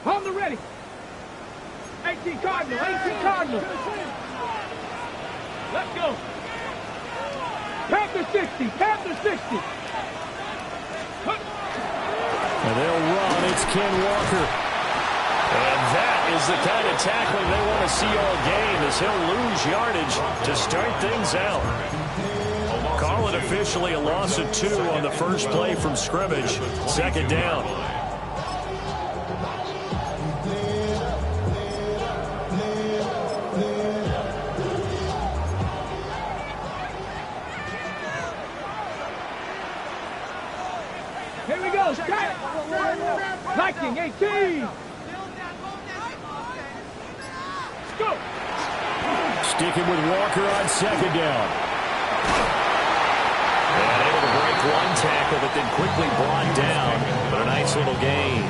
On the ready. 18 Cardinal, 18 Cardinal. Let's go. Panther 60, Panther 60. And they'll run. It's Ken Walker. And that is the kind of tackling they want to see all game, as he'll lose yardage to start things out. Call it officially a loss of 2 on the first play from scrimmage. Second down. Here we go. Strike. Viking 18. Go. Sticking with Walker on second down. And able to break one tackle, but then quickly brought down. But a nice little gain.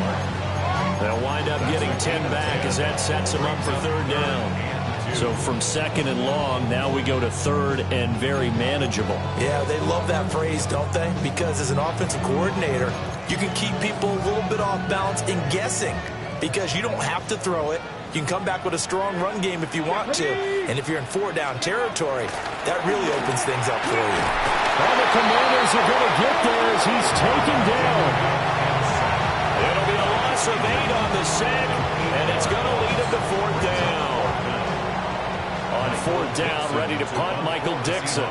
They'll wind up getting 10 back as that sets them up for third down. So from second and long, now we go to third and very manageable. Yeah, they love that phrase, don't they? Because as an offensive coordinator, you can keep people a little bit off balance and guessing because you don't have to throw it. You can come back with a strong run game if you want to. And if you're in 4-down territory, that really opens things up for you. Well, the Commanders are going to get there as he's taken down. It'll be a loss of 8 on the sack, and it's going to lead him to fourth down. On fourth down, ready to punt, Michael Dixon.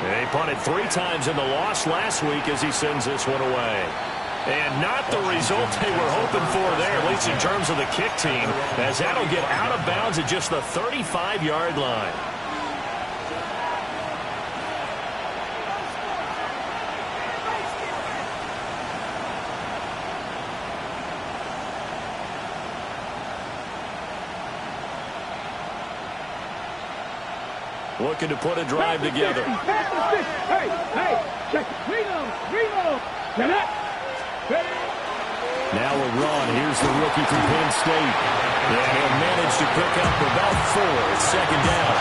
They punted 3 times in the loss last week as he sends this one away. And not the result they were hoping for there, at least in terms of the kick team, as that'll get out of bounds at just the 35-yard line. Looking to put a drive together. Hey, hey, check it. Reno. Get it. Now a run. Here's the rookie from Penn State. Yeah, he'll manage to pick up about 4. It's second down.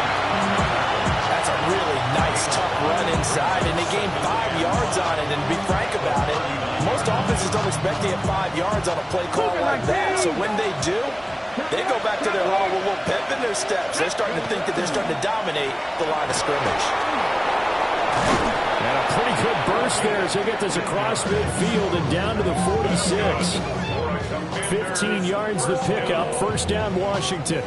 That's a really nice, tough run inside, and they gained 5 yards on it. And to be frank about it, most offenses don't expect to get 5 yards on a play call like that. So when they do, they go back to their huddle with a little pep in their steps. They're starting to think that they're starting to dominate the line of scrimmage. And a pretty good burst there as they get this across midfield and down to the 46. 15 yards the pickup. First down, Washington.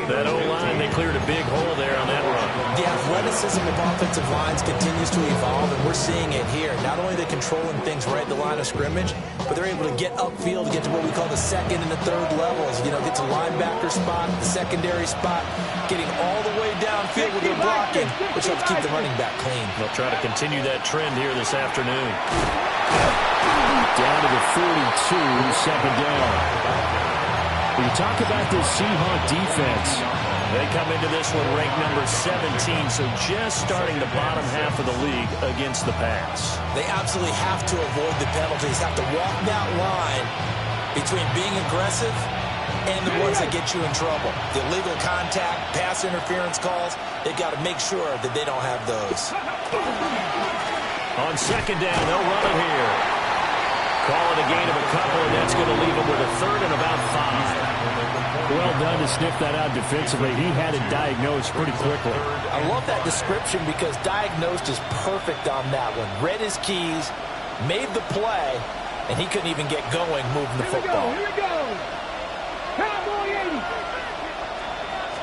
That O-line, they cleared a big hole there on that run. The athleticism of offensive lines continues to evolve, and we're seeing it here. Not only are they controlling things right at the line of scrimmage, but they're able to get upfield to get to what we call the second and the third levels. You know, get to linebacker spot, the secondary spot, getting all the way downfield with their blocking, which helps keep the running back clean. They'll try to continue that trend here this afternoon. Down to the 42, second down. When you talk about this Seahawk defense, they come into this one ranked number 17, so just starting the bottom half of the league against the pass. They absolutely have to avoid the penalties, have to walk that line between being aggressive and the ones that get you in trouble. The illegal contact, pass interference calls, they've got to make sure that they don't have those. On second down, they'll run it here. Call it a gain of a couple, and that's going to leave them with a third and about 5. Well done to sniff that out defensively. He had it diagnosed pretty quickly. I love that description because diagnosed is perfect on that one. Read his keys, made the play, and he couldn't even get going moving the football. Here we go. Cowboy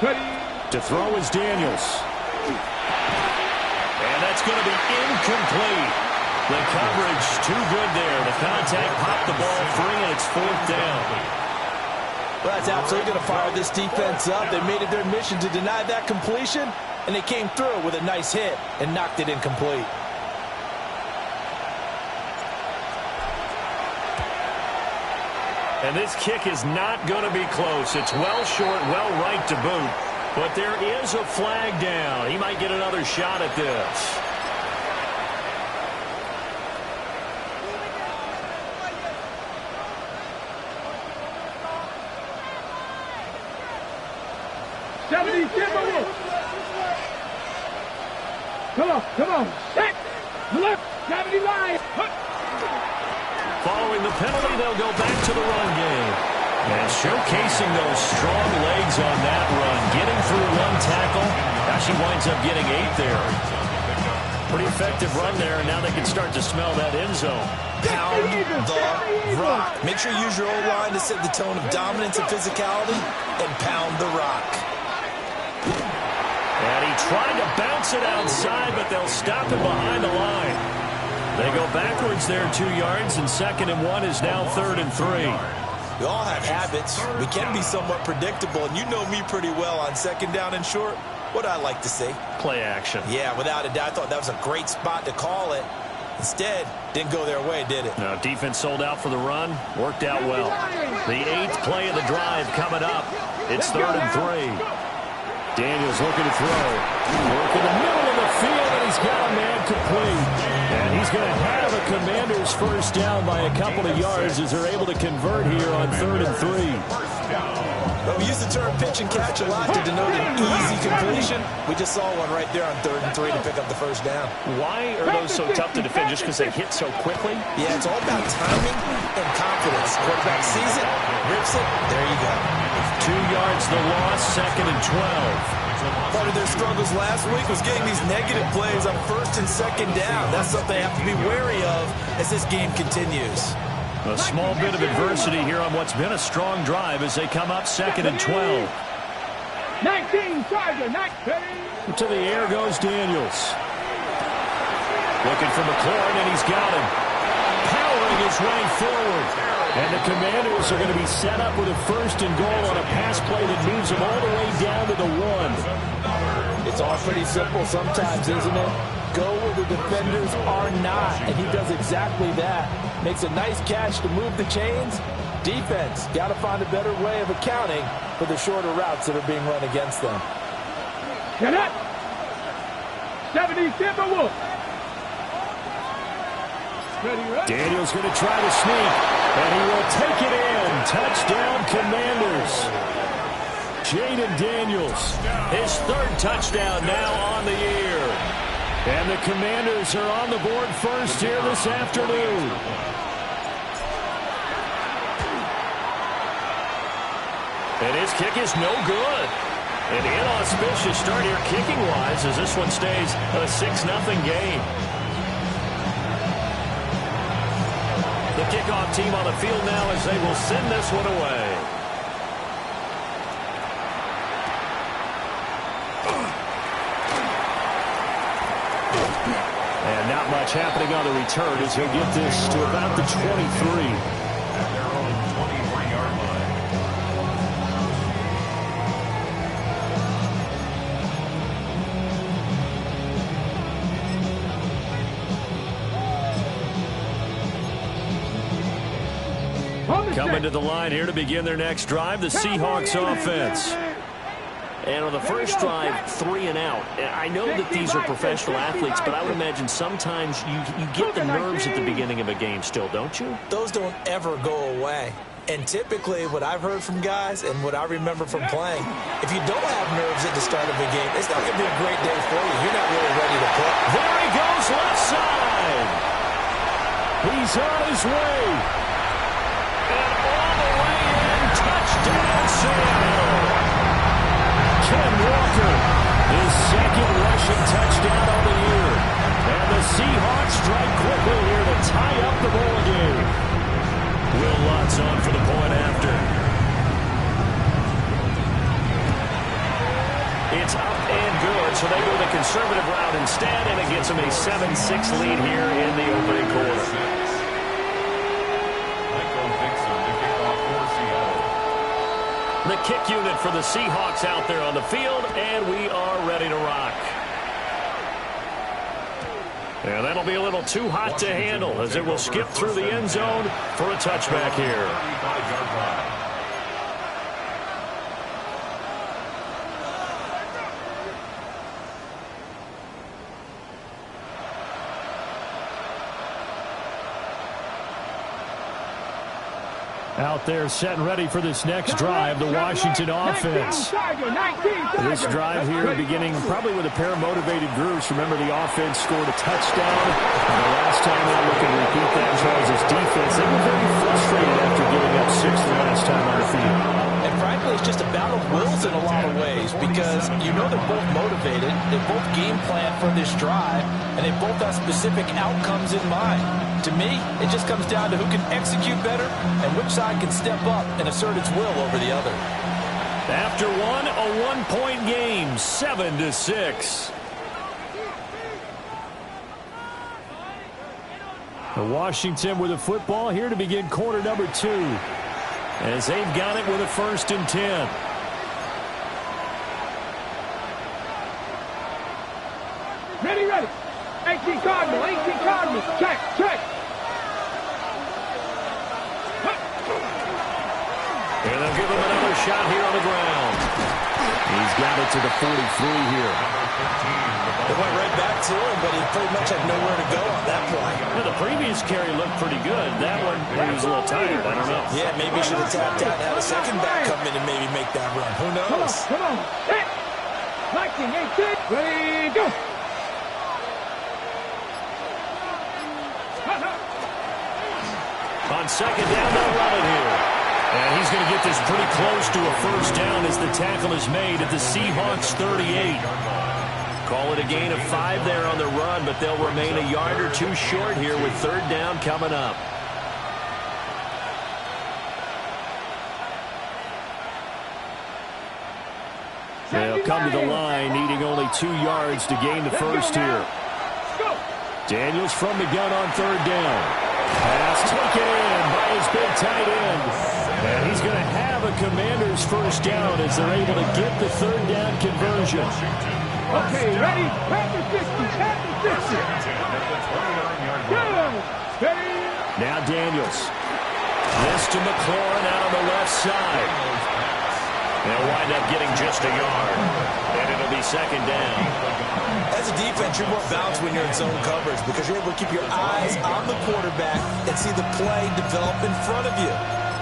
80. To throw is Daniels. And that's going to be incomplete. The coverage too good there. The contact popped the ball free, and it's fourth down. Well, that's absolutely going to fire this defense up. They made it their mission to deny that completion, and they came through with a nice hit and knocked it incomplete. And this kick is not going to be close. It's well short, well right to boot. But there is a flag down. He might get another shot at this. Come on. Set. Left. 70 line. Following the penalty, they'll go back to the run game. And showcasing those strong legs on that run. Getting through one tackle. Now she winds up getting 8 there. Pretty effective run there, and now they can start to smell that end zone. Pound the rock. Make sure you use your O-line to set the tone of dominance and physicality, and pound the rock. And he tried to bounce it outside, but they'll stop him behind the line. They go backwards there 2 yards, and 2nd and 1 is now 3rd and 3. We all have habits. We can be somewhat predictable, and you know me pretty well on 2nd down and short. What I like to say? Play action. Yeah, without a doubt. I thought that was a great spot to call it. Instead, didn't go their way, did it? No, defense sold out for the run. Worked out well. The 8th play of the drive coming up. It's 3rd and 3. Daniels looking to throw. Work in the middle of the field, and he's got a man complete. And he's going to have a Commanders first down by a couple of yards as they're able to convert here on 3rd and 3. Well, we use the term pitch and catch a lot to denote an easy completion. We just saw one right there on 3rd and 3 to pick up the first down. Why are those so tough to defend? Just because they hit so quickly? Yeah, it's all about timing and confidence. Quarterback sees it, rips it, there you go. 2 yards the loss, 2nd and 12. Part of their struggles last week was getting these negative plays on 1st and 2nd down. That's something they have to be wary of as this game continues. A small bit of adversity here on what's been a strong drive as they come up 2nd and 12. 19, Charger, 19. To the air goes Daniels. Looking for McLaurin, and he's got him. Powering his way forward. And the Commanders are going to be set up with a 1st and goal on a pass play that moves them all the way down to the 1. It's all pretty simple sometimes, isn't it? Go where the defenders are not, and he does exactly that. Makes a nice catch to move the chains. Defense, got to find a better way of accounting for the shorter routes that are being run against them. Get up. 77 Wolf. Daniels going to try to sneak, and he will take it in. Touchdown, Commanders. Jaden Daniels. His 3rd touchdown now on the year. And the Commanders are on the board first here this afternoon. And his kick is no good. An inauspicious start here kicking-wise as this one stays a 6-0 game. The kickoff team on the field now as they will send this one away. And not much happening on the return as he'll get this to about the 23. Coming to the line here to begin their next drive, the Seahawks offense. And on the first drive, 3 and out. I know that these are professional athletes, but I would imagine sometimes you get the nerves at the beginning of a game still, don't you? Those don't ever go away. And typically, what I've heard from guys and what I remember from playing, if you don't have nerves at the start of a game, it's not going to be a great day for you. You're not really ready to play. There he goes, left side. He's on his way. And all the way in, touchdown, Seattle. Ken Walker, his 2nd rushing touchdown on the year. And the Seahawks strike quickly here to tie up the ball game. Will Lutz on for the point after. It's up and good, so they go the conservative route instead, and it gets them a 7-6 lead here in the opening quarter. The kick unit for the Seahawks out there on the field, and we are ready to rock. And that'll be a little too hot to handle as it will skip through the end zone for a touchback here. Out there setting ready for this next drive, the Washington offense. This drive here beginning probably with a pair of motivated groups. Remember, the offense scored a touchdown. And the last time out, we can repeat that as well as its defense. They were very frustrated after giving up 6 the last time on the field. And frankly, it's just a battle of wills in a lot of ways because you know they're both motivated, they both game plan for this drive, and they both have specific outcomes in mind. To me, it just comes down to who can execute better and which side can step up and assert its will over the other. After one, a one-point game, 7-6. Washington with the football here to begin quarter number 2. As they've got it with a 1st and 10. Ready, ready. 18 Cardinals. Check. And they'll give him another shot here on the ground. He's got it to the 43 here. It went right back to him, but he pretty much had nowhere to go on that play. Well, the previous carry looked pretty good. That one, he was a little tired. I don't know. Yeah, maybe he should have tapped out and had a second back come in and maybe make that run. Who knows? Come on. Hit. Lightning, 18. Ready, go. On second down, they'll run it here. And he's going to get this pretty close to a 1st down as the tackle is made at the Seahawks 38. Call it a gain of 5 there on the run, but they'll remain a yard or 2 short here with 3rd down coming up. They'll come to the line, needing only 2 yards to gain the 1st here. Daniels from the gun on 3rd down. Pass taken in by his big tight end. And he's going to have a Commanders 1st down as they're able to get the 3rd down conversion. Okay, ready? Have the 50. Good. Steady. Now Daniels. This to McLaurin out on the left side. They'll wind up getting just a yard. And it'll be 2nd down. As a defense, you're more balanced when you're in zone coverage because you're able to keep your eyes on the quarterback and see the play develop in front of you.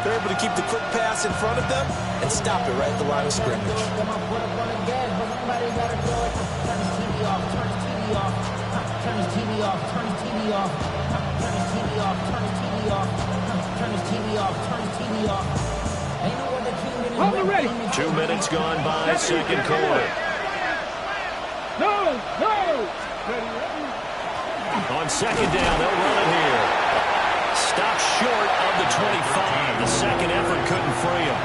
They're able to keep the quick pass in front of them and stop it right at the line of scrimmage. Ready. 2 minutes gone by, 2nd quarter. No. On 2nd down, they'll run it here. Stopped short of the 25. The 2nd effort couldn't free him.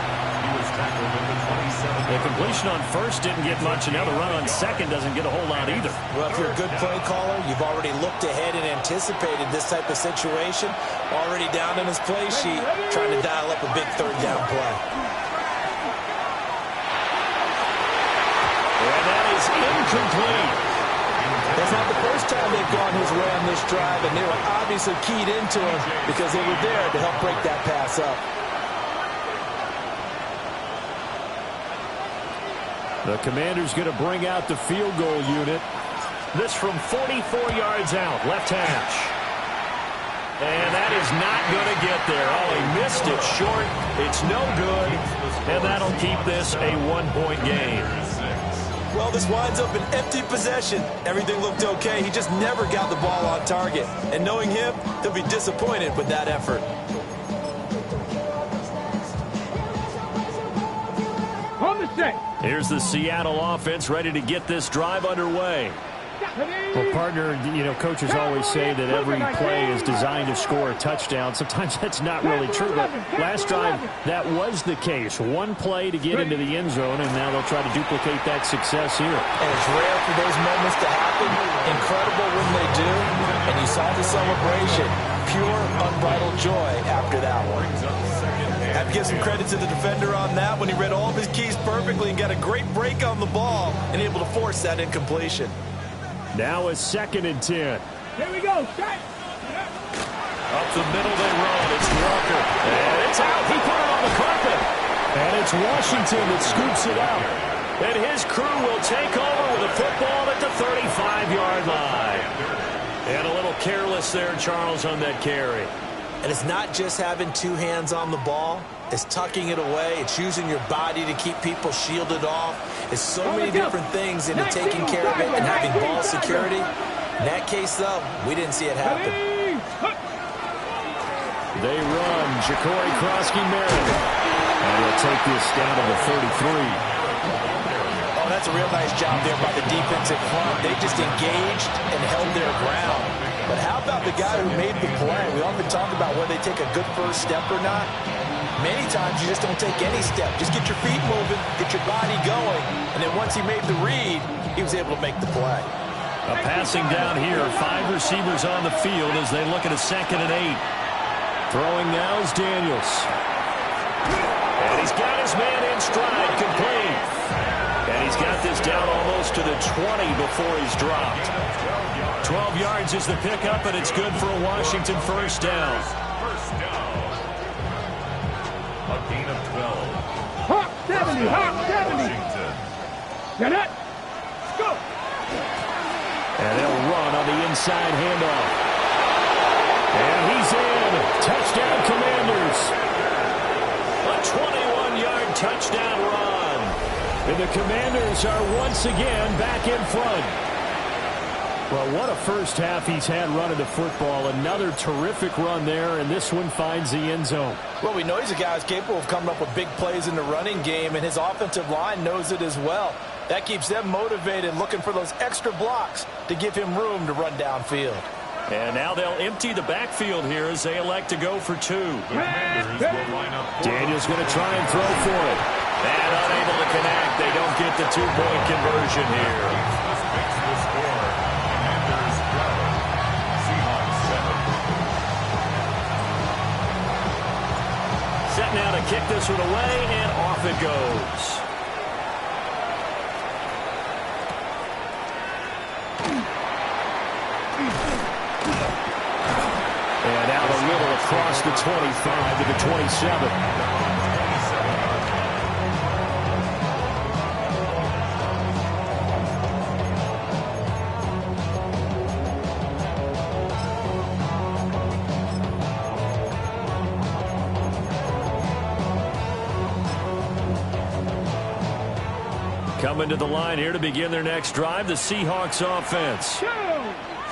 The completion on 1st didn't get much, and now the run on 2nd doesn't get a whole lot either. Well, if you're a good play caller, you've already looked ahead and anticipated this type of situation. Already down in his play sheet, trying to dial up a big 3rd down play. And that is incomplete. That's not the first time they've gone his way on this drive, and they were obviously keyed into him because they were there to help break that pass up. The Commanders going to bring out the field goal unit. This from 44 yards out, left hash. And that is not going to get there. Oh, he missed it short. It's no good. And that'll keep this a 1-point game. Well, this winds up an empty possession. Everything looked okay. He just never got the ball on target. And knowing him, he'll be disappointed with that effort. On the set. Here's the Seattle offense ready to get this drive underway. Well, partner, coaches always say that every play is designed to score a touchdown. Sometimes that's not really true, but last drive, that was the case. One play to get into the end zone, and now they'll try to duplicate that success here. And it's rare for those moments to happen. Incredible when they do. And you saw the celebration. Pure, unbridled joy after that one. Have to give some credit to the defender on that when he read all of his keys perfectly and got a great break on the ball and able to force that incompletion. Now a 2nd and 10. Here we go. Shot. Up the middle they run. It's Walker. And it's out. He put it on the carpet. And it's Washington that scoops it out. And his crew will take over with a football at the 35-yard line. And a little careless there, Charles, on that carry. And it's not just having two hands on the ball. It's tucking it away. It's using your body to keep people shielded off. It's so many different things into taking care of it and having ball security. In that case, though, we didn't see it happen. They run. Ja'Cory Krosky-Merritt. And he'll take this down to the 33. Oh, that's a real nice job there by the defensive front. They just engaged and held their ground. But how about the guy who made the play? We often talk about whether they take a good first step or not. Many times you just don't take any step. Just get your feet moving, get your body going, and then once he made the read, he was able to make the play. A passing down here. 5 receivers on the field as they look at a 2nd and 8. Throwing now is Daniels. And he's got his man in stride, complete. And he's got this down almost to the 20 before he's dropped. 12 yards is the pickup, and it's good for a Washington first down. A gain of 12. Hawk 70, Hawk 70. Get it. Go. And they'll run on the inside handoff. And he's in. Touchdown, Commanders. A 21-yard touchdown run. And the Commanders are once again back in front. Well, what a first half he's had running the football. Another terrific run there, and this one finds the end zone. Well, we know he's a guy who's capable of coming up with big plays in the running game, and his offensive line knows it as well. That keeps them motivated, looking for those extra blocks to give him room to run downfield. And now they'll empty the backfield here as they elect to go for 2. Daniels going to try and throw for it. And unable to connect. They don't get the 2-point conversion here. Set now to kick this one away, and off it goes. And out the middle across the 25 to the 27. Coming to the line here to begin their next drive, the Seahawks offense.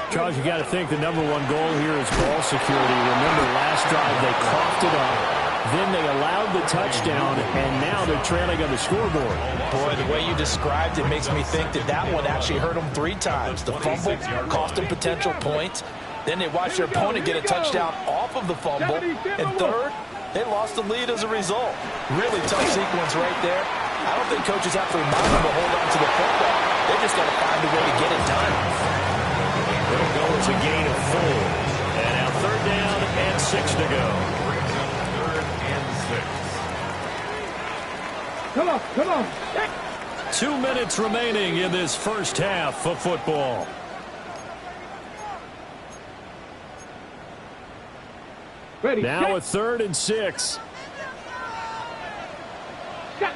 Charles, you got to think the #1 goal here is ball security. Remember, last drive they coughed it up, then they allowed the touchdown, and now they're trailing on the scoreboard. Boy, the way you described it makes me think that one actually hurt them 3 times. The fumble cost them potential points. Then they watched their opponent get a touchdown off of the fumble. And third, they lost the lead as a result. Really tough sequence right there. I don't think coaches have to remind them to hold on to the football. They just got to find a way to get it done. It'll go as a gain of 4. And now 3rd down and 6 to go. 3rd and 6. Come on, come on. 2 minutes remaining in this first half of football. Ready. Now a 3rd and 6.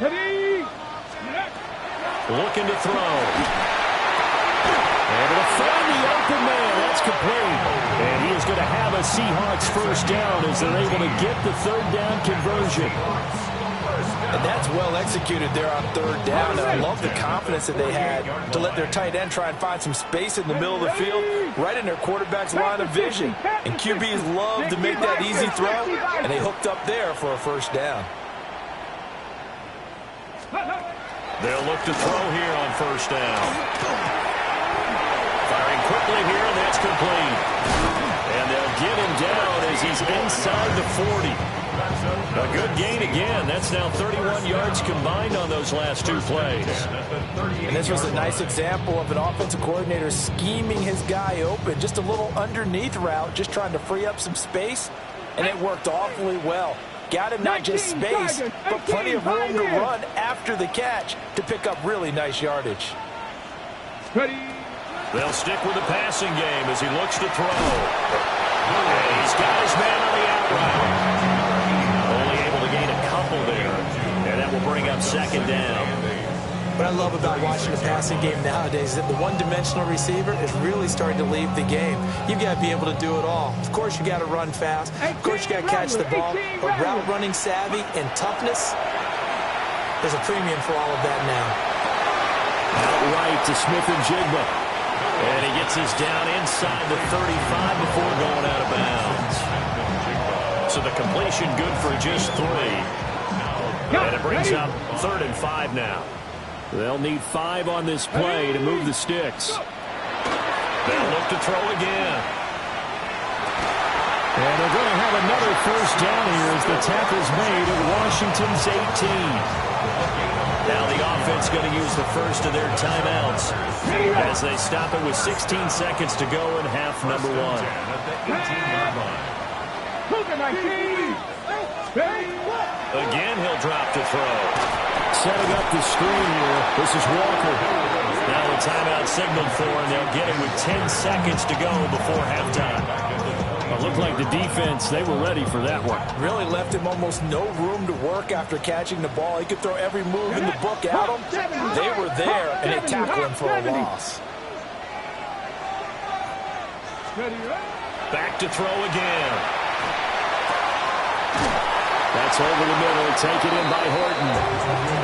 Ready. Looking to throw. Able to find the open man. That's complete. And he is going to have a Seahawks first down as they're able to get the 3rd down conversion. And that's well executed there on 3rd down. And I love the confidence that they had to let their tight end try and find some space in the middle of the field, right in their quarterback's line of vision. And QBs love to make that easy throw, and they hooked up there for a first down. They'll look to throw here on 1st down. Firing quickly here, and that's complete. And they'll get him down as he's inside the 40. A good gain again. That's now 31 yards combined on those last 2 plays. And this was a nice example of an offensive coordinator scheming his guy open. Just a little underneath route, just trying to free up some space, and it worked awfully well. Got him not just space, but plenty of room to run after the catch to pick up really nice yardage. They'll stick with the passing game as he looks to throw. And he's got his man on the out route. Only able to gain a couple there. And that will bring up 2nd down. What I love about watching the passing game nowadays is that the one-dimensional receiver is really starting to leave the game. You've got to be able to do it all. Of course, you got to run fast. Of course, you got to catch the ball. But route running savvy and toughness, there's a premium for all of that now. Outright to Smith-Njigba. And he gets us down inside the 35 before going out of bounds. So the completion good for just 3. And it brings up 3rd and 5 now. They'll need 5 on this play to move the sticks. They'll look to throw again. And they're going to have another first down here as the tackle's made at Washington's 18. Now the offense going to use the first of their timeouts as they stop it with 16 seconds to go in half number 1. Again, he'll drop to throw. Setting up the screen here. This is Walker. Now the timeout signaled for, and they'll get it with 10 seconds to go before halftime. It looked like the defense, they were ready for that one. Really left him almost no room to work after catching the ball. He could throw every move in the book at him. They were there, and they tackled him for a loss. Back to throw again. That's over the middle. Taken in by Horton.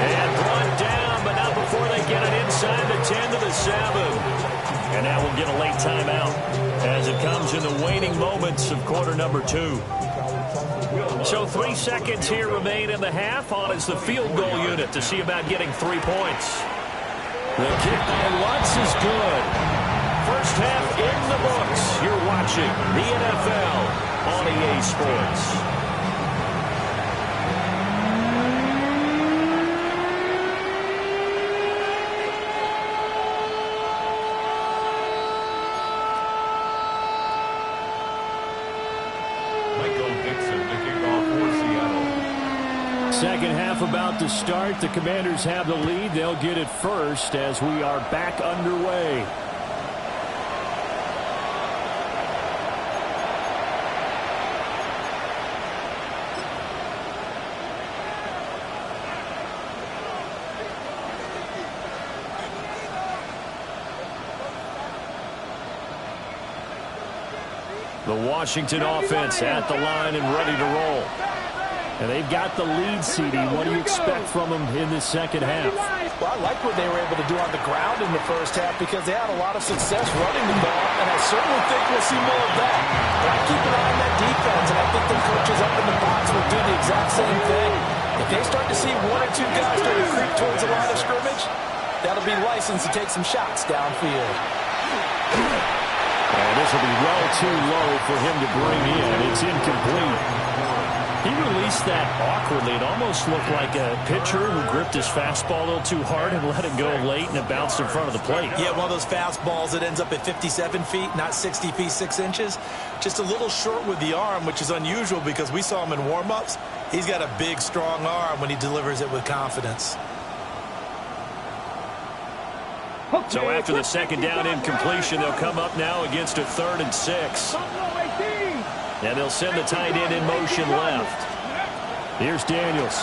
And brought down, but not before they get it inside the 10 to the 7. And now we'll get a late timeout as it comes in the waning moments of quarter number 2. So 3 seconds here remain in the half. On is the field goal unit to see about getting 3 points. The kick by Lutz is good. First half in the books. You're watching the NFL on EA Sports. Second half about to start. The Commanders have the lead. They'll get it first as we are back underway. The Washington offense at the line and ready to roll. And they've got the lead, CD. What do you expect from them in this second half? Well, I like what they were able to do on the ground in the first half because they had a lot of success running the ball, and I certainly think we'll see more of that. But I keep an eye on that defense, and I think the coaches up in the box will do the exact same thing. If they start to see 1 or 2 guys start to creep towards the line of scrimmage, that'll be licensed to take some shots downfield. And this will be well too low for him to bring in. It's incomplete. He released that awkwardly. It almost looked like a pitcher who gripped his fastball a little too hard and let it go late, and it bounced in front of the plate. Yeah, one of those fastballs that ends up at 57 feet, not 60 feet 6 inches. Just a little short with the arm, which is unusual because we saw him in warm-ups. He's got a big, strong arm when he delivers it with confidence. So after the second down incompletion, they'll come up now against a 3rd and 6. And they'll send the tight end in motion left. Here's Daniels.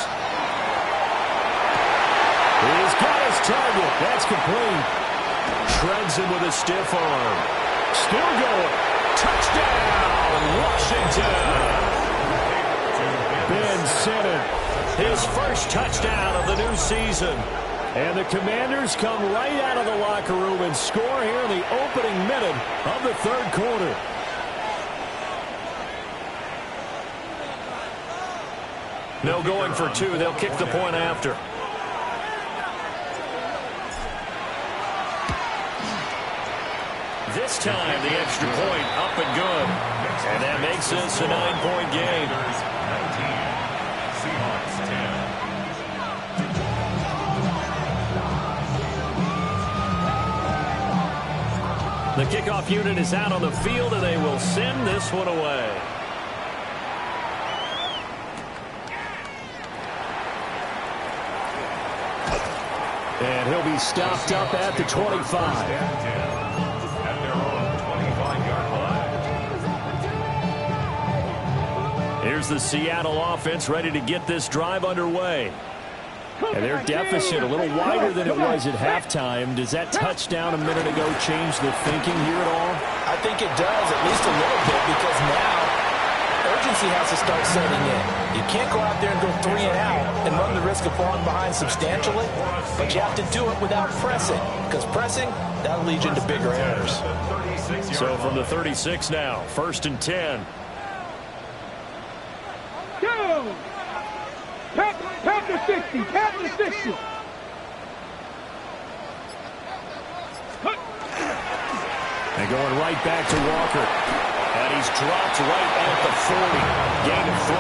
He's got his target. That's complete. Shreds him with a stiff arm. Still going. Touchdown, Washington. Ben Simmons, his first touchdown of the new season. And the Commanders come right out of the locker room and score here in the opening minute of the 3rd quarter. No going for 2. They'll kick the point after. This time, the extra point up and good. And that makes this a 9-point game. The kickoff unit is out on the field, and they will send this one away. And he'll be stopped up at the 25. Here's the Seattle offense ready to get this drive underway. And their deficit a little wider than it was at halftime. Does that touchdown a minute ago change the thinking here at all? I think it does, at least a little bit, because now urgency has to start setting in. You can't go out there and go 3 and out and run the risk of falling behind substantially, but you have to do it without pressing, because pressing, that'll lead you into bigger errors. So from the 36 now, 1st and 10. Go! Tap the 60. Tap the 60. And going right back to Walker. And he's dropped right at the 40. Gain of 3.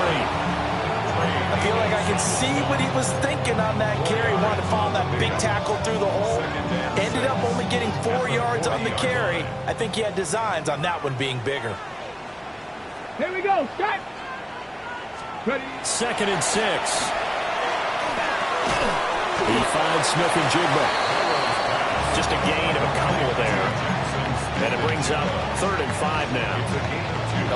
I feel like I can see what he was thinking on that carry. Wanted to follow that big tackle through the hole. Ended up only getting 4 yards on the carry. I think he had designs on that one being bigger. Here we go. Start. Ready. 2nd and 6. He finds Smith-Njigba. Just a gain of a couple there. And it brings up 3rd and 5 now.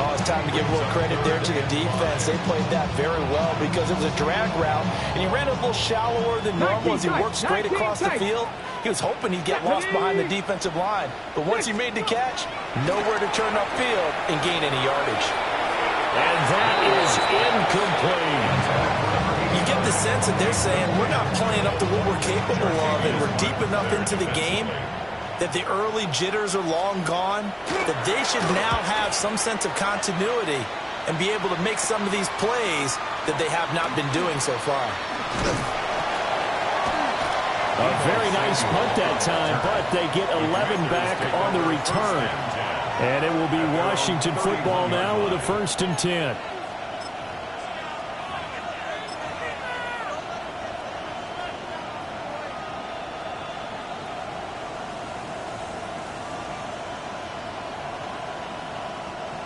Oh, it's time to give a little credit there to the defense. They played that very well because it was a drag route, and he ran a little shallower than normal as he worked straight across the field. He was hoping he'd get lost behind the defensive line, but once he made the catch, nowhere to turn upfield and gain any yardage. And that is incomplete. You get the sense that they're saying we're not playing up to what we're capable of, and we're deep enough into the game that the early jitters are long gone, that they should now have some sense of continuity and be able to make some of these plays that they have not been doing so far. A very nice punt that time, but they get 11 back on the return. And it will be Washington football now with a 1st and 10.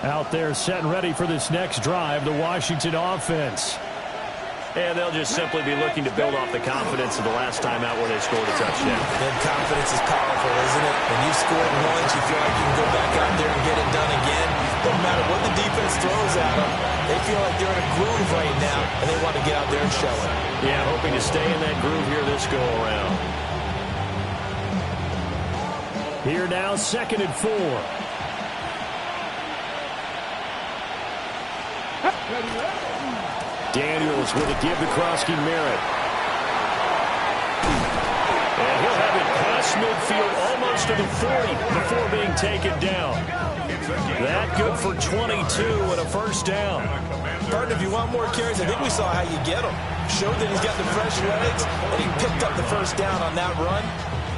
Out there set and ready for this next drive, the Washington offense. And they'll just simply be looking to build off the confidence of the last time out where they scored a touchdown. And confidence is powerful, isn't it? When you scored once, you feel like you can go back out there and get it done again. Doesn't matter what the defense throws at them. They feel like they're in a groove right now, and they want to get out there and show it. Yeah, hoping to stay in that groove here this go-around. Here now, 2nd and 4. Daniels with a give to Krosky Merritt. And he'll have it past midfield almost to the 40 before being taken down. That good for 22 and a 1st down. Partner, if you want more carries, I think we saw how you get them. Showed that he's got the fresh legs, and he picked up the 1st down on that run.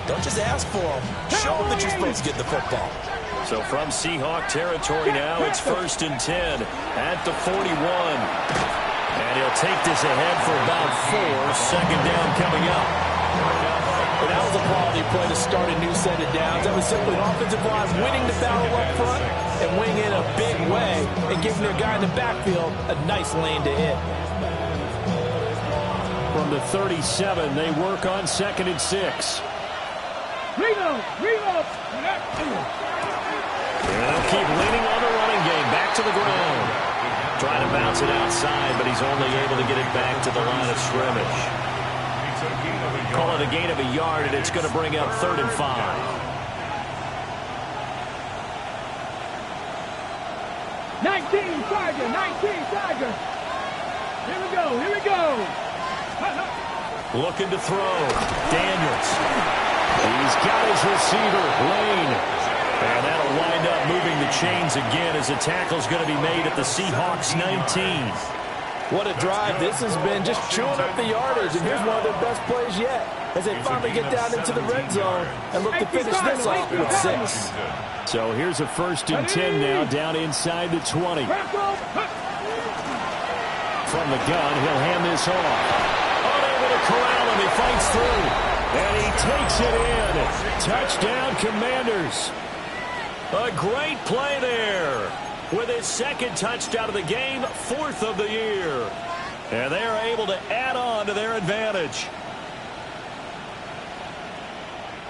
Don't just ask for them. Show them that you're supposed to get the football. So from Seahawk territory now, it's 1st and 10 at the 41. And he'll take this ahead for about 4. 2nd down coming up. And that was a quality play to start a new set of downs. That was simply offensive line winning the battle up front and winning in a big way and giving their guy in the backfield a nice lane to hit. From the 37, they work on 2nd and 6. Reload. And they'll keep leaning on the running game. Back to the ground. Trying to bounce it outside, but he's only able to get it back to the line of scrimmage. Call it a gain of a yard, and it's going to bring up 3rd and 5. Nineteen Tiger. Here we go. Looking to throw. Daniels. He's got his receiver, Lane. And that'll wind up moving the chains again as the tackle's going to be made at the Seahawks 19. What a drive this has been, just chewing up the yardage. And here's one of their best plays yet as they finally get down into the red zone and look to finish this off with 6. So here's a 1st and 10 now, down inside the 20. From the gun, he'll hand this off. Unable to corral him, he fights through. And he takes it in. Touchdown, Commanders. A great play there. With his 2nd touchdown of the game, 4th of the year. And they are able to add on to their advantage.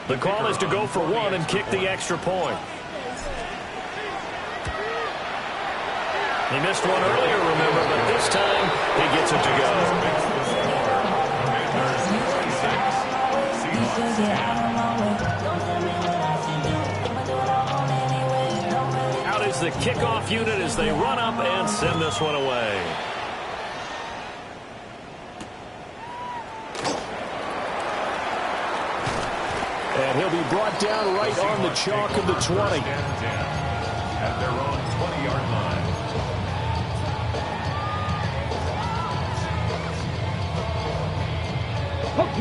The call is to go for 1 and kick the extra point. He missed one earlier, remember, but this time he gets it to go. is the kickoff unit as they run up and send this one away. And he'll be brought down right on the chalk of the 20. At their own 20-yard line.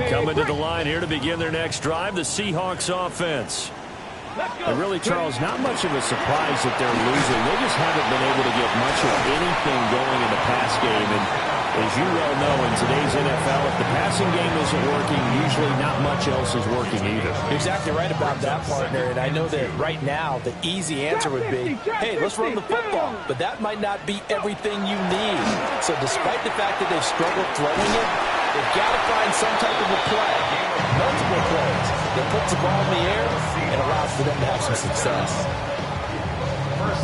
Coming to the line here to begin their next drive, the Seahawks offense. And really, Charles, not much of a surprise that they're losing. They just haven't been able to get much of anything going in the pass game. And as you well know, in today's NFL, if the passing game isn't working, usually not much else is working either. You're exactly right about that, partner. And I know that right now the easy answer would be, hey, let's run the football. But that might not be everything you need. So despite the fact that they've struggled throwing it, they've got to find some type of a play, multiple plays, that puts the ball in the air and allows for them to have some success.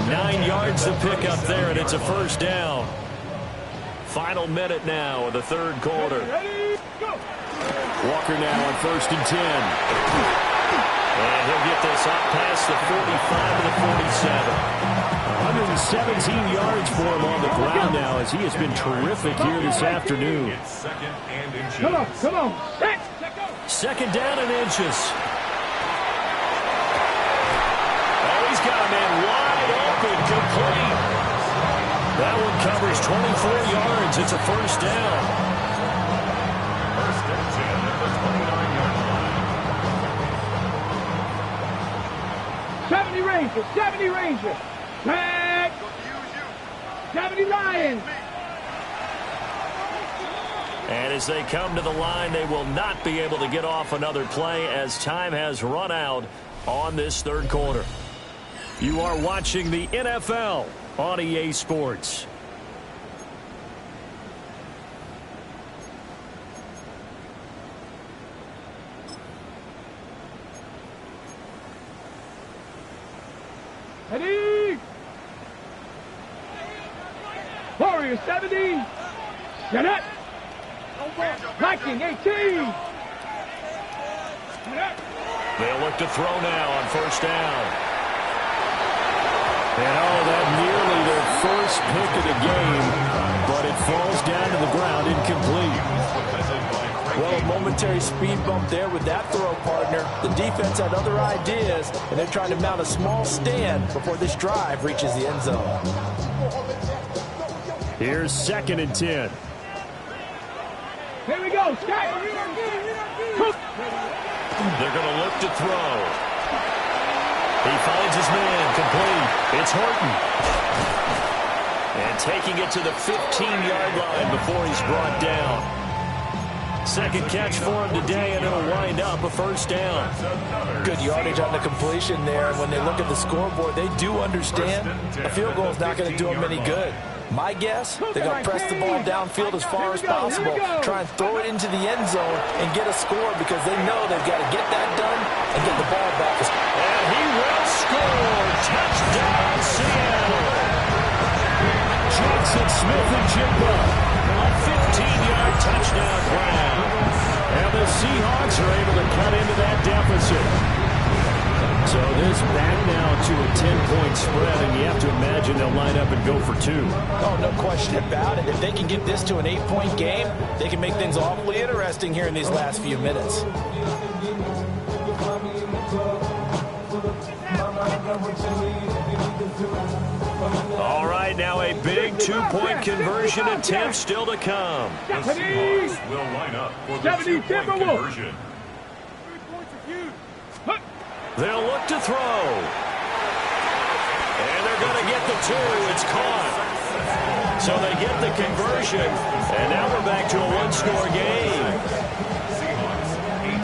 9 yards to pick up there, and it's a first down. Final minute now of the third quarter. Walker now on 1st and 10. And he'll get this up past the 45 to the 47. 117 yards for him on the ground now as he has been terrific here this afternoon. It's second and inches. Come on. Second down and inches. Oh, he's got a man wide open, complete. That one covers 24 yards. It's a first down. First and 10 at the 29-yard line. 70 Rangers. Tag. 70 Lions. And as they come to the line, they will not be able to get off another play as time has run out on this third quarter. You are watching the NFL on EA Sports. Ready. Warriors 70. Get it. Viking 18. They'll look to throw now on first down. And that nearly their first pick of the game, but it falls down to the ground incomplete. Well, a momentary speed bump there with that throw, partner. The defense had other ideas, and they're trying to mount a small stand before this drive reaches the end zone. Here's 2nd and 10. Here we go, Scott. They're going to look to throw. He finds his man, complete. It's Horton. And taking it to the 15-yard line before he's brought down. Second catch for him today, and it'll wind up a first down. Good yardage on the completion there. And when they look at the scoreboard, they do understand a field goal is not going to do them any good. My guess, they're going to press the ball downfield as far as possible, try and throw it into the end zone and get a score because they know they've got to get that done and get the ball back. And he will score. Touchdown, Seattle. Jackson Smith-Njigba. A 15-yard touchdown grab. And the Seahawks are able to cut into that deficit. So this back now to a 10-point spread, and you have to imagine they'll line up and go for 2. Oh, no question about it. If they can get this to an 8-point game, they can make things awfully interesting here in these last few minutes. All right, now a big 2-point conversion attempt still to come. The Seahawks will line up for the 2-point conversion. They'll look to throw. And they're going to get the 2. It's caught. So they get the conversion. And now we're back to a one-score game. Seahawks 18.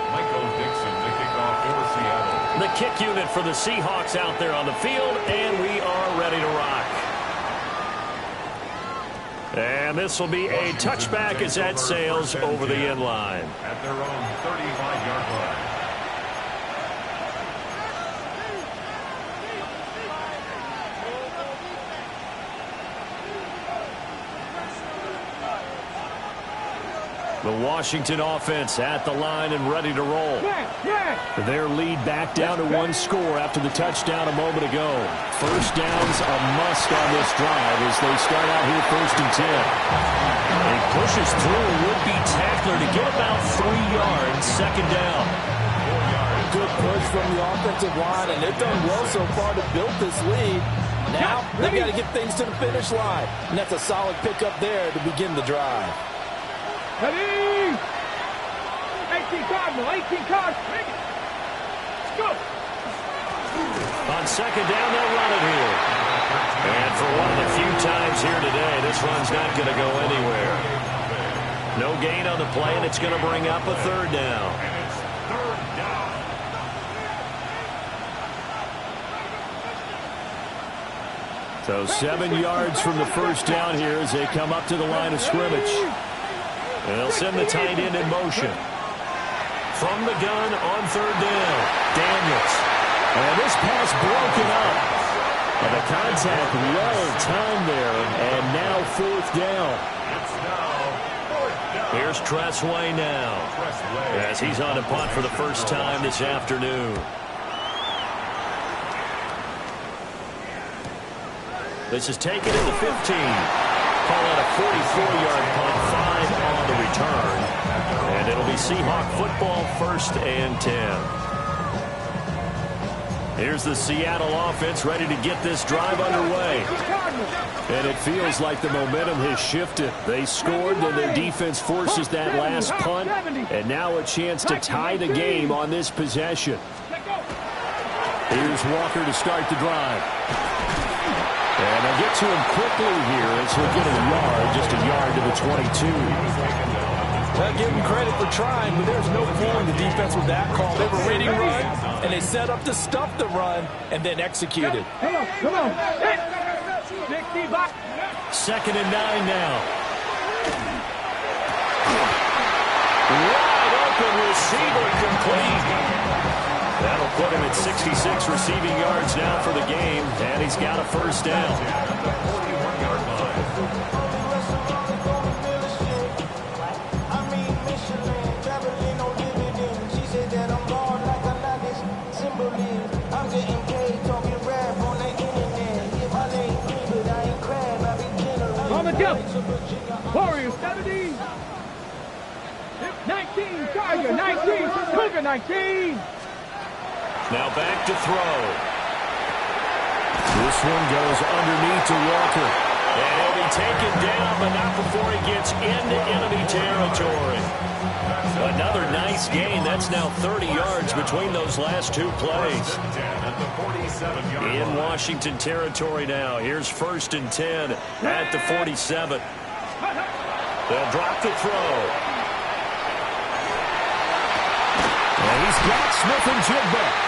Michael Dixon to kick off for Seattle. The kick unit for the Seahawks out there on the field, and we are ready to rock. And this will be a touchback as that sails over the end line. At their own 35-yard line. The Washington offense at the line and ready to roll. Their lead back down to one score after the touchdown a moment ago. First down's a must on this drive as they start out here 1st and 10. He pushes through a would-be tackler to get about 3 yards, 2nd down. Good push from the offensive line, and they've done well so far to build this lead. Now they've got to get things to the finish line, and that's a solid pickup there to begin the drive. Ready? 18 Cardinal, 18 Cardinal. Let's go. On 2nd down, they'll run it here. And for one of the few times here today, this run's not going to go anywhere. No gain on the play, and it's going to bring up a 3rd down. So 7 yards from the first down here as they come up to the line of scrimmage. And they'll send the tight end in motion. From the gun on 3rd down, Daniels. And this pass broken up. And the contact well timed there. And now 4th down. Here's Tressway now as he's on a punt for the first time this afternoon. This is taken at the 15. Call it a 44-yard punt, 5 on the return. And it'll be Seahawk football, 1st and 10. Here's the Seattle offense ready to get this drive underway. And it feels like the momentum has shifted. They scored, then their defense forces that last punt. And now a chance to tie the game on this possession. Here's Walker to start the drive. And they'll get to him quickly here as he'll get a yard, just a yard to the 22. Well, give them credit for trying, but there's no fooling the defense with that call. They were reading run, and they set up to stuff the run and then executed. Come on. 2nd and 9 now. Wide open receiver complete. That'll put him at 66 receiving yards now for the game, and he's got a 1st down. On the jump. Warriors 70. 19, Tiger 19, Cougar 19. Now back to throw. This one goes underneath to Walker. And he'll be taken down, but not before he gets into enemy territory. Another nice gain. That's now 30 yards between those last 2 plays. In Washington territory now. Here's 1st and 10 at the 47. They'll drop the throw. And he's got Smith-Njigba.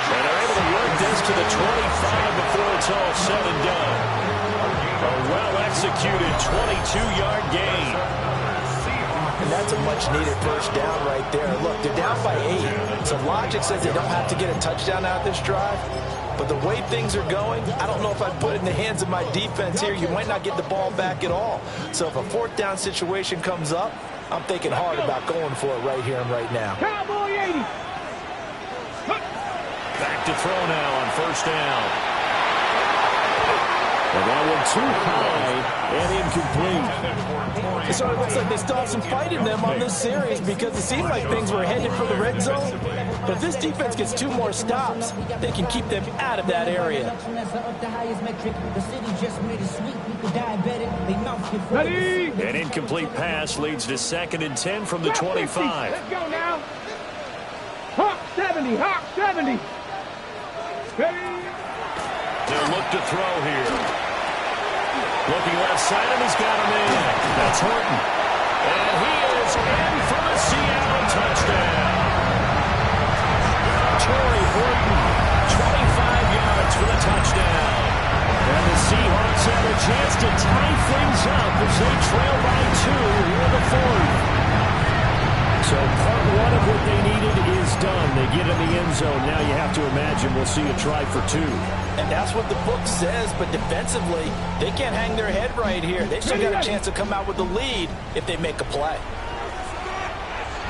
And they're able to work this to the 25 before it's all said and done. A well-executed 22-yard gain. And that's a much-needed 1st down right there. Look, they're down by 8. So logic says they don't have to get a touchdown out of this drive. But the way things are going, I don't know if I'd put it in the hands of my defense here. You might not get the ball back at all. So if a 4th down situation comes up, I'm thinking hard about going for it right here and right now. Cowboy 80. Back to throw now on 1st down. And that one too high and incomplete. So it looks like they still have some fight in them on this series because it seemed like things were headed for the red zone. But if this defense gets 2 more stops, they can keep them out of that area. Ready? An incomplete pass leads to 2nd and 10 from the 25. Let's go now. Hawk 70, Hawk 70. Ready? They'll look to throw here. Looking left side, and he's got a man. That's Horton. And he is in for the Seattle touchdown. Torrey Horton, 25 yards for the touchdown. And the Seahawks have a chance to tie things up as they trail by 2 here in the 4th. So part 1 of what they needed is done. They get in the end zone. Now you have to imagine we'll see a try for 2. And that's what the book says, but defensively, they can't hang their head right here. They still got a chance to come out with the lead if they make a play.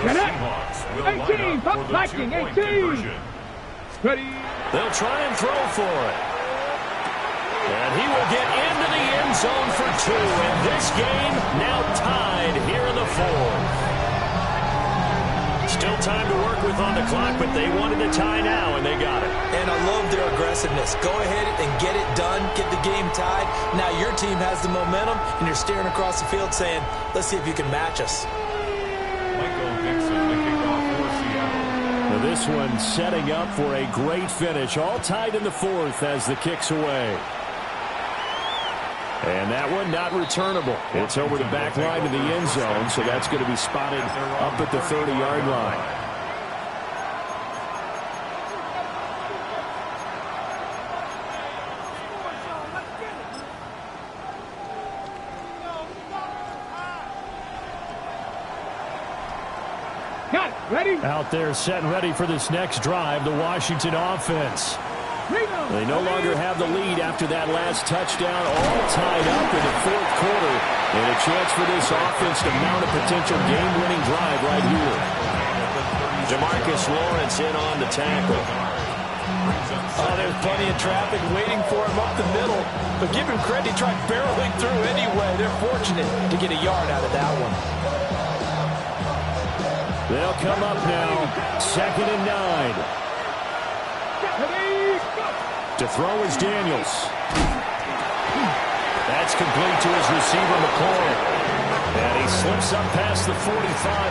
The Seahawks will line up for the 2-point conversion. Ready. They'll try and throw for it. And he will get into the end zone for 2. And this game now tied here in the 4th. Still time to work with on the clock, but they wanted to tie now, and they got it. And I love their aggressiveness. Go ahead and get it done, get the game tied. Now your team has the momentum, and you're staring across the field saying, let's see if you can match us. Michael Dixon, the kickoff for Seattle. Now this one setting up for a great finish. All tied in the 4th as the kick's away. And that one not returnable. It's over the back line to the end zone, so that's going to be spotted up at the 30-yard line. Got it. Ready? Out there set and ready for this next drive, the Washington offense. They no longer have the lead after that last touchdown, all tied up in the 4th quarter. And a chance for this offense to mount a potential game-winning drive right here. Demarcus Lawrence in on the tackle. Oh, there's plenty of traffic waiting for him up the middle. But give him credit, he tried barreling through anyway. They're fortunate to get a yard out of that one. They'll come up now, 2nd and 9. To throw is Daniels. That's complete to his receiver, McCoy. And he slips up past the 45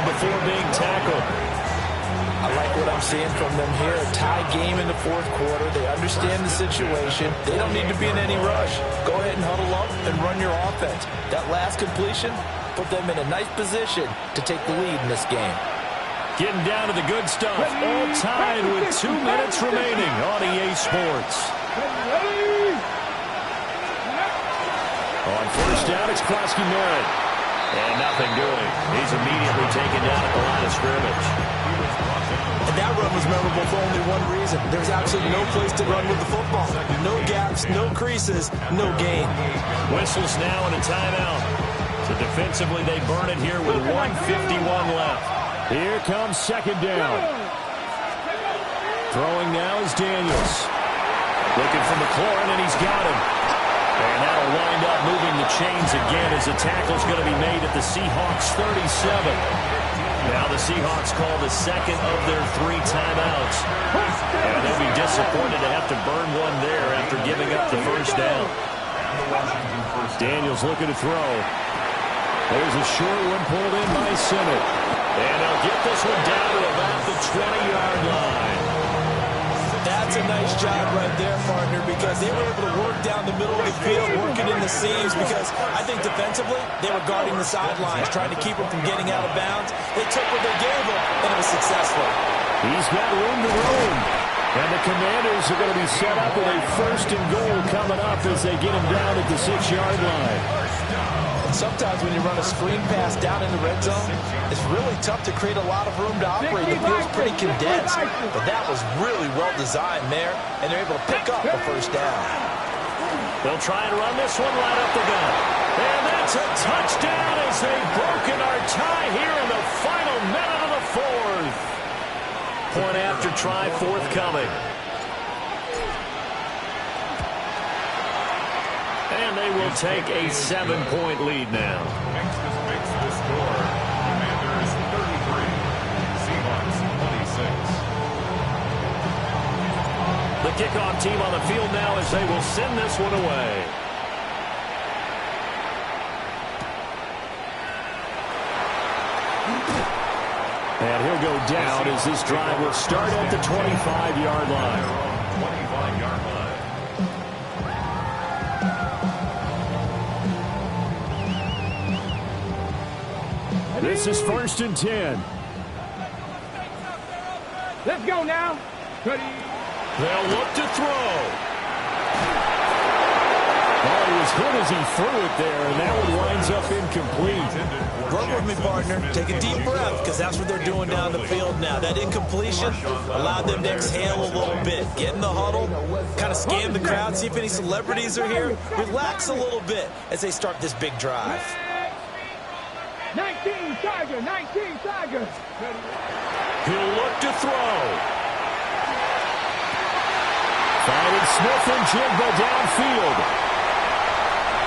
before being tackled. I like what I'm seeing from them here. A tie game in the 4th quarter. They understand the situation. They don't need to be in any rush. Go ahead and huddle up and run your offense. That last completion put them in a nice position to take the lead in this game. Getting down to the good stuff. All tied with 2 minutes remaining on EA Sports. On first down, it's Klasky Merritt. And nothing doing. He's immediately taken down at the line of scrimmage. And that run was memorable for only one reason. There's absolutely no place to run with the football. No gaps, no creases, no gain. Whistles now and a timeout. So defensively, they burn it here with 1:51 left. Here comes 2nd down. Throwing now is Daniels. Looking for McLaurin, and he's got him. And that'll wind up moving the chains again as the tackle's going to be made at the Seahawks 37. Now the Seahawks call the 2nd of their 3 timeouts. And they'll be disappointed to have to burn one there after giving up the first down. Daniels looking to throw. There's a short one pulled in by Simmons. And they'll get this one down to about the 20-yard line. That's a nice job right there, partner, because they were able to work down the middle of the field, working in the seams, because I think defensively, they were guarding the sidelines, trying to keep them from getting out of bounds. They took what they gave them, and it was successful. He's got room to roam. And the Commanders are going to be set up with a 1st and goal coming up as they get him down at the 6-yard line. Sometimes when you run a screen pass down in the red zone, it's really tough to create a lot of room to operate. The field's pretty condensed, but that was really well designed there, and they're able to pick up the first down. They'll try and run this one right up the gut. And that's a touchdown as they've broken our tie here in the final minute of the 4th. Point after try forthcoming. And they will take a 7-point lead now. Texas makes the score. Commanders 33. Seahawks 26. The kickoff team on the field now as they will send this one away. And he'll go down as this drive will start at the 25-yard line. 25-yard line. This is 1st and 10. Let's go now. Ready. They'll look to throw. Oh, he was hit as he threw it there, and that one winds up incomplete. Work with me, partner. Take a deep breath, because that's what they're doing down the field now. That incompletion allowed them to exhale a little bit. Get in the huddle, kind of scan the crowd, see if any celebrities are here. Relax a little bit as they start this big drive. 19 Tiger, 19, Tiger. He'll look to throw. Finding Smith and Jigba downfield.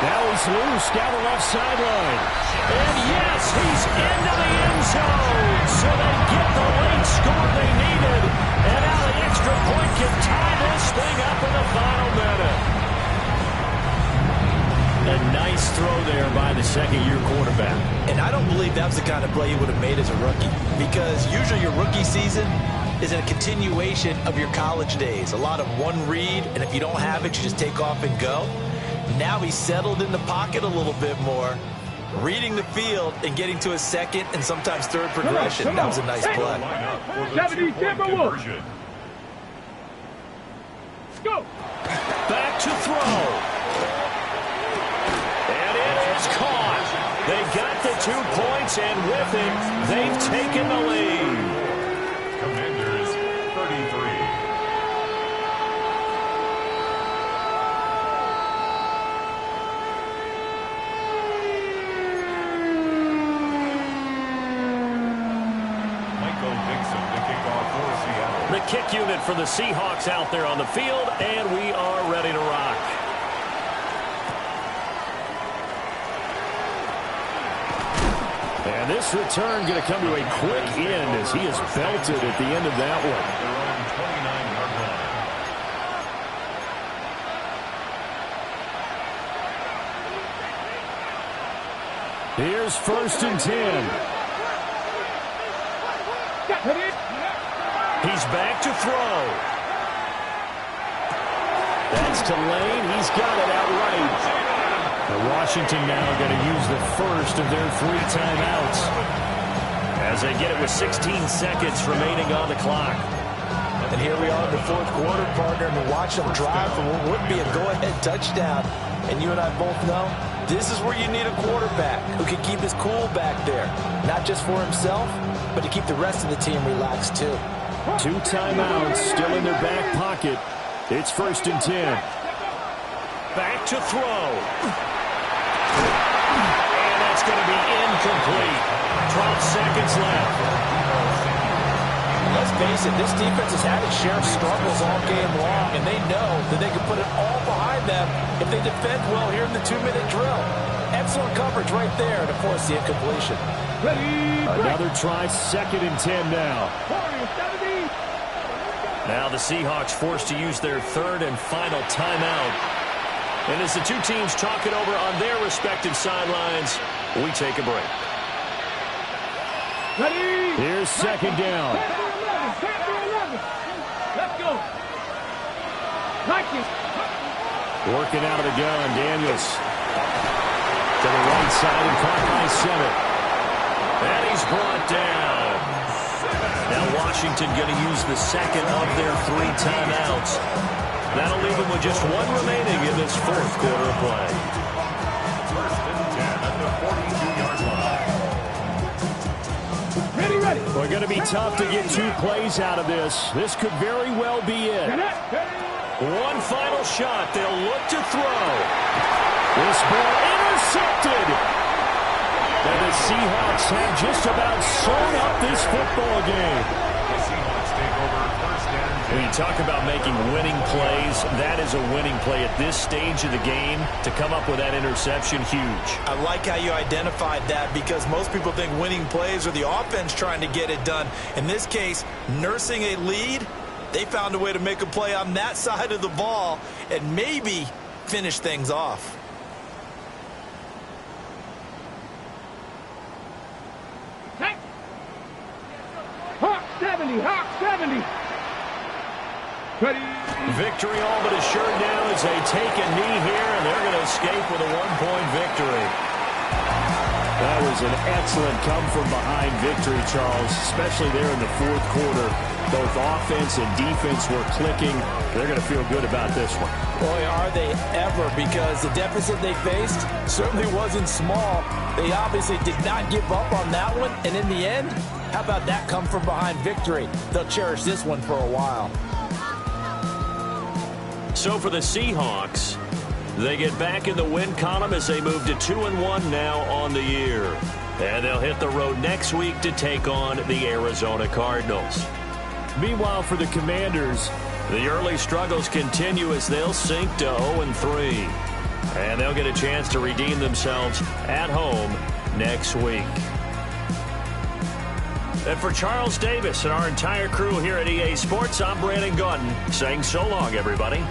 Now he's loose down the left sideline. And yes, he's into the end zone. So they get the late score they needed. And now the extra point can tie this thing up in the final minute. A nice throw there by the second-year quarterback. And I don't believe that was the kind of play he would have made as a rookie, because usually your rookie season is a continuation of your college days. A lot of one read, and if you don't have it, you just take off and go. Now he's settled in the pocket a little bit more, reading the field and getting to his second and sometimes third progression. That was a nice play. 70 Timberwolves. Go. Back to throw. Caught. They got the 2 points, and with it, they've taken the lead. Commanders, 33. Michael Dixon to kick off for Seattle. The kick unit for the Seahawks out there on the field, and we are ready to rock. And this return going to come to a quick end as he is belted at the end of that one. Here's 1st and 10. He's back to throw. That's to Lane. He's got it outright. Washington now going to use the first of their 3 timeouts as they get it with 16 seconds remaining on the clock. And here we are in the 4th quarter, partner, and watch them drive for what would be a go-ahead touchdown. And you and I both know this is where you need a quarterback who can keep his cool back there, not just for himself, but to keep the rest of the team relaxed too. 2 timeouts still in their back pocket. It's 1st and 10. Back to throw. And that's going to be incomplete. 12 seconds left. Let's face it, this defense has had its share of struggles all game long, and they know that they can put it all behind them if they defend well here in the 2-minute drill. Excellent coverage right there, and of course the incompletion. Another try, 2nd and 10 now. Now the Seahawks forced to use their 3rd and final timeout. And as the 2 teams talk it over on their respective sidelines, we take a break. Here's 2nd down. Let's go. Working out of the gun, Daniels. To the right side and caught by Senate. And he's brought down. Now Washington going to use the 2nd of their 3 timeouts. That'll leave them with just 1 remaining in this 4th quarter of play. 1st and 10 at the 42-yard line. Ready. We're going to be tough to get 2 plays out of this. This could very well be it. One final shot. They'll look to throw. This ball intercepted. And the Seahawks have just about sewn up this football game. The Seahawks take over 1st and 10. When you talk about making winning plays, that is a winning play at this stage of the game. To come up with that interception, huge. I like how you identified that, because most people think winning plays are the offense trying to get it done. In this case, nursing a lead, they found a way to make a play on that side of the ball and maybe finish things off. Hawk 70, Hawk 70. Victory all but assured now as they take a knee here, and they're going to escape with a 1-point victory. That was an excellent come-from-behind victory, Charles, especially there in the 4th quarter. Both offense and defense were clicking. They're going to feel good about this one. Boy, are they ever, because the deficit they faced certainly wasn't small. They obviously did not give up on that one, and in the end, how about that come-from-behind victory? They'll cherish this one for a while. So for the Seahawks, they get back in the win column as they move to 2-1 now on the year. And they'll hit the road next week to take on the Arizona Cardinals. Meanwhile, for the Commanders, the early struggles continue as they'll sink to 0-3. And they'll get a chance to redeem themselves at home next week. And for Charles Davis and our entire crew here at EA Sports, I'm Brandon Gaudin saying so long, everybody.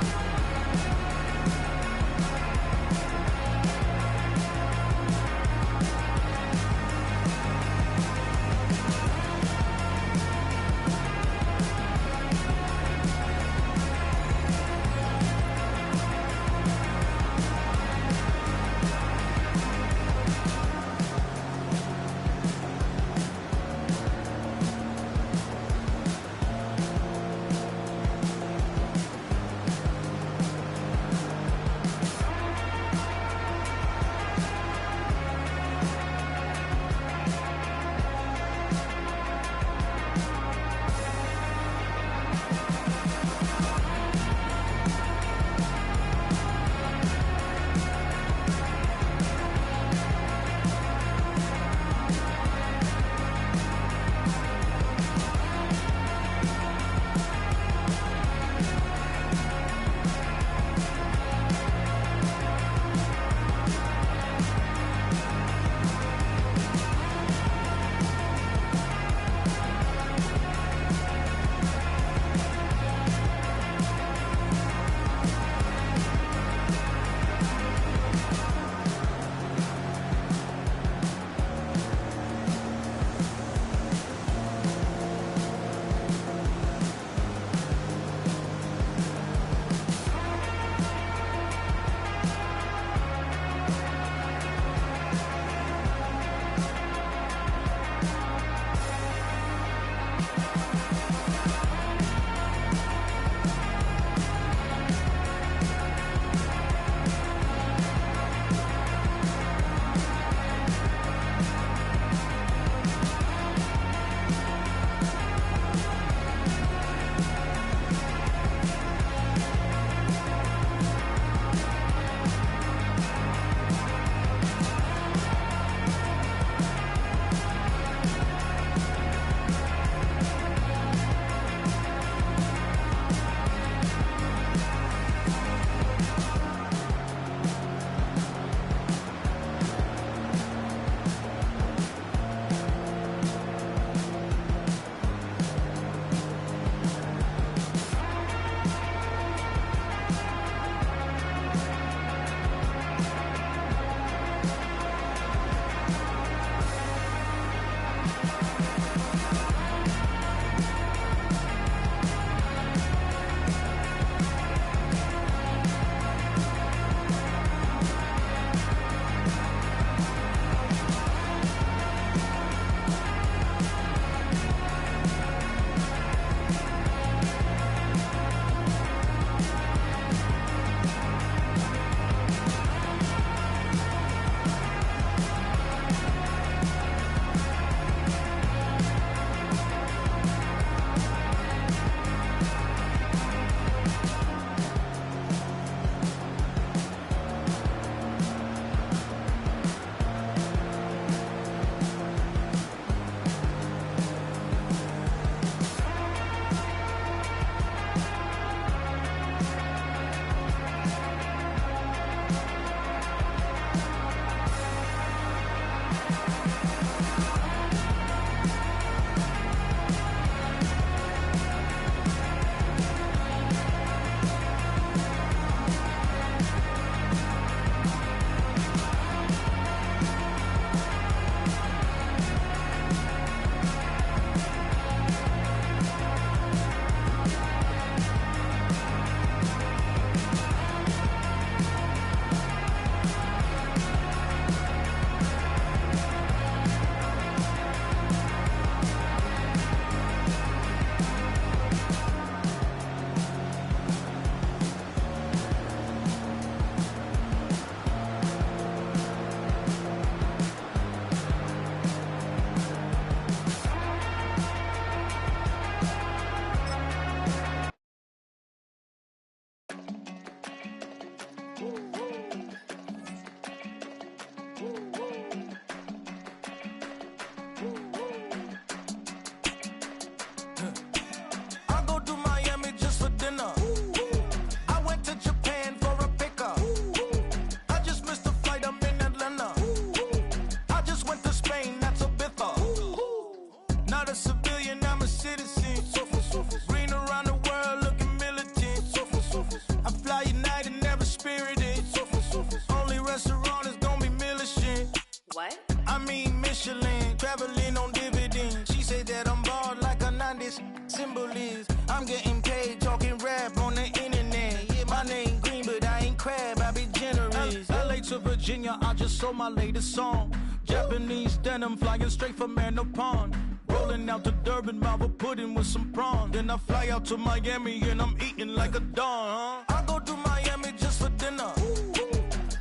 symbol is. I'm getting paid talking rap on the internet. Yeah, my name Green, but I ain't crab, I be generous. LA to Virginia, I just sold my latest song. Japanese denim flying straight from Manopon. Rolling out to Durban, mouth a pudding with some prawns. Then I fly out to Miami and I'm eating like a don. I go to Miami just for dinner.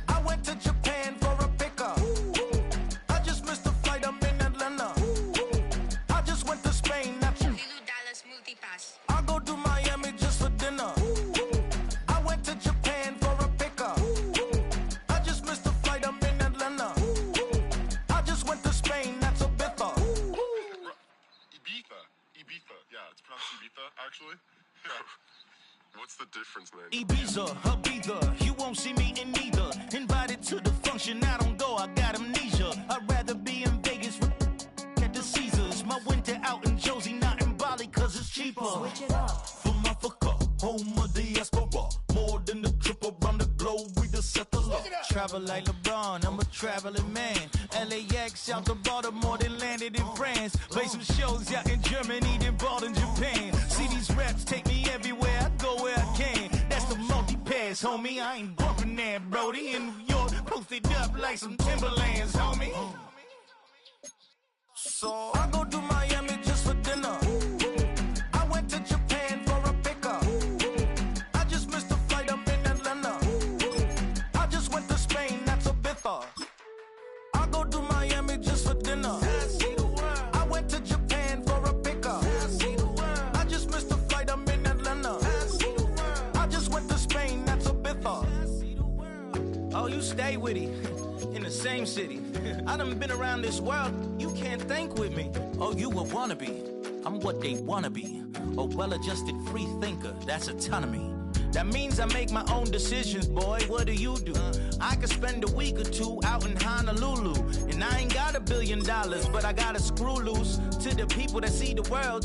I went to Japan for a pickup. I just missed the flight, I'm in Atlanta. I just went to Spain, not you. I go to Miami just for dinner. I went to Japan for a pickup. I just missed the flight, I'm in Atlanta. I just went to Spain, that's a bither. Ibiza. Yeah, it's pronounced Ibiza, actually. Yeah. What's the difference, man? Ibiza, Ibiza, you won't see me in neither. Invited to the function, I don't go, I got amnesia. I'd rather be in Vegas at the Caesars. My winter out in Josie, not in Bali, cause it's cheaper. Switch it up. From Africa, home of diaspora. More than the trip around the globe, we the settler. Travel like LeBron, I'm a traveling man. LAX out to Baltimore, then landed in France. Play some shows out in Germany, then bought in Japan. See these raps take me everywhere, I go where I can. That's the multi-pass, homie, I ain't bumping that, Brody. In New York, posted up like some Timberlands, homie. So I go to Miami just for dinner. I went to Japan for a pickup. I just missed the flight, I'm in Atlanta. I just went to Spain, that's a bither. I go to Miami just for dinner. I went to Japan for a pickup. I just missed the flight, I'm in Atlanta. I just went to Spain, that's a bither. Oh, you stay with it. In the same city. I done been around this world, you can't think with me. Oh, you a wannabe, I'm what they wanna be. A well-adjusted free thinker, that's autonomy. That means I make my own decisions, boy, what do you do? I could spend a week or two out in Honolulu. And I ain't got $1 billion, but I got a screw loose to the people that see the world.